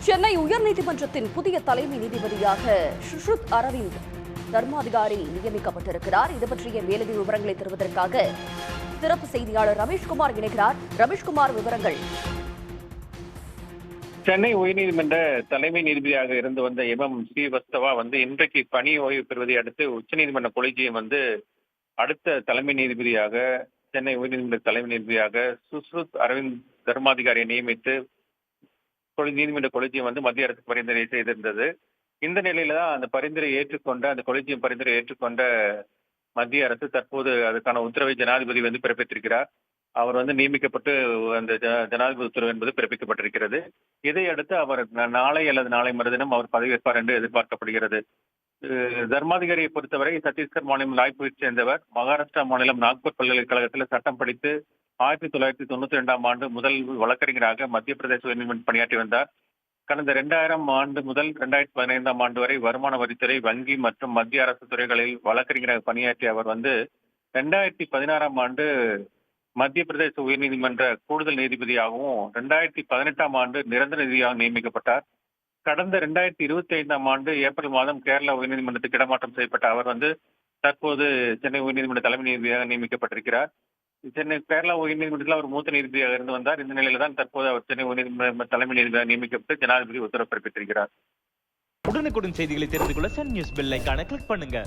சென்னை உயர்நீதிமன்றத்தின் புதிய தலைமை நீதிபதியாக சுஷ்ருத் அரவிந்த் தர்மாதிகாரி நியமிக்கப்பட்டிருக்கிறார். இது பற்றிய மேலதிக விவரங்களை தருவதற்காக சிறப்பு செய்தியாளர் ரமேஷ்குமார் இணைகிறார். ரமேஷ்குமார், விவரங்கள். சென்னை உயர்நீதிமன்ற தலைமை நீதிபதியாக இருந்து வந்த ஸ்ரீவஸ்தவா இன்றைக்கு பணி ஓய்வு பெறுவதை அடுத்து உச்சநீதிமன்ற கொலிஜியம் அடுத்த தலைமை நீதிபதியாக சென்னை உயர்நீதிமன்ற தலைமை நீதிபதியாக சுஷ்ருத் அரவிந்த் தர்மாதிகாரியை நியமித்து நீதிமன்ற கொலிஜியம் மத்திய அரசு பரிந்துரை செய்திருந்தது. இந்த நிலையில தான் அந்த கொலிஜியம் பரிந்துரை ஏற்றுக்கொண்ட மத்திய அரசு தற்போது அதுக்கான உத்தரவை ஜனாதிபதி பிறப்பித்திருக்கிறார். அவர் நியமிக்கப்பட்டு அந்த ஜனாதிபதி உத்தரவு என்பது பிறப்பிக்கப்பட்டிருக்கிறது. இதையடுத்து அவர் நாளை அல்லது நாளை மறுதினம் அவர் பதவியேற்பார் என்று எதிர்பார்க்கப்படுகிறது. தர்மாதிகாரியை பொறுத்தவரை சத்தீஸ்கர் மாநிலம் ராய்ப்பூரை சேர்ந்தவர். மகாராஷ்டிரா மாநிலம் நாக்பூர் பல்கலைக்கழகத்தில் சட்டம் படித்து 1992ஆம் ஆண்டு முதல் வழக்கறிஞராக மத்திய பிரதேச உயர்நீதிமன்றம் பணியாற்றி வந்தார். கடந்த 2000 ஆண்டு முதல் 2015ஆம் ஆண்டு வரை வருமான வரித்துறை, வங்கி மற்றும் மத்திய அரசு துறைகளில் வழக்கறிஞராக பணியாற்றிய அவர் 2016ஆம் ஆண்டு மத்திய பிரதேச உயர்நீதிமன்ற கூடுதல் நீதிபதியாகவும் 2018ஆம் ஆண்டு நிரந்தர நீதியாக நியமிக்கப்பட்டார். கடந்த 2025ஆம் ஆண்டு ஏப்ரல் மாதம் கேரளா உயர்நீதிமன்றத்துக்கு இடமாற்றம் செய்யப்பட்ட அவர் தற்போது சென்னை உயர்நீதிமன்ற தலைமை நீதிபதியாக நியமிக்கப்பட்டிருக்கிறார். கேரளா உயர்நீதிமன்றத்தில் அவர் மூத்த நீதிபதியாக இருந்து வந்தார். இந்த நிலையில தான் தற்போது அவர் சென்னை உயர்நீதிமன்ற தலைமை நீதிபதியாக நியமிக்கப்பட்டு ஜனாதிபதி உத்தரவு பிறப்பித்திருக்கிறார். உடனுக்குடன் செய்திகளை தெரிந்து கொள்ள சன் நியூஸ் பெல் ஐகானை கிளிக் பண்ணுங்க.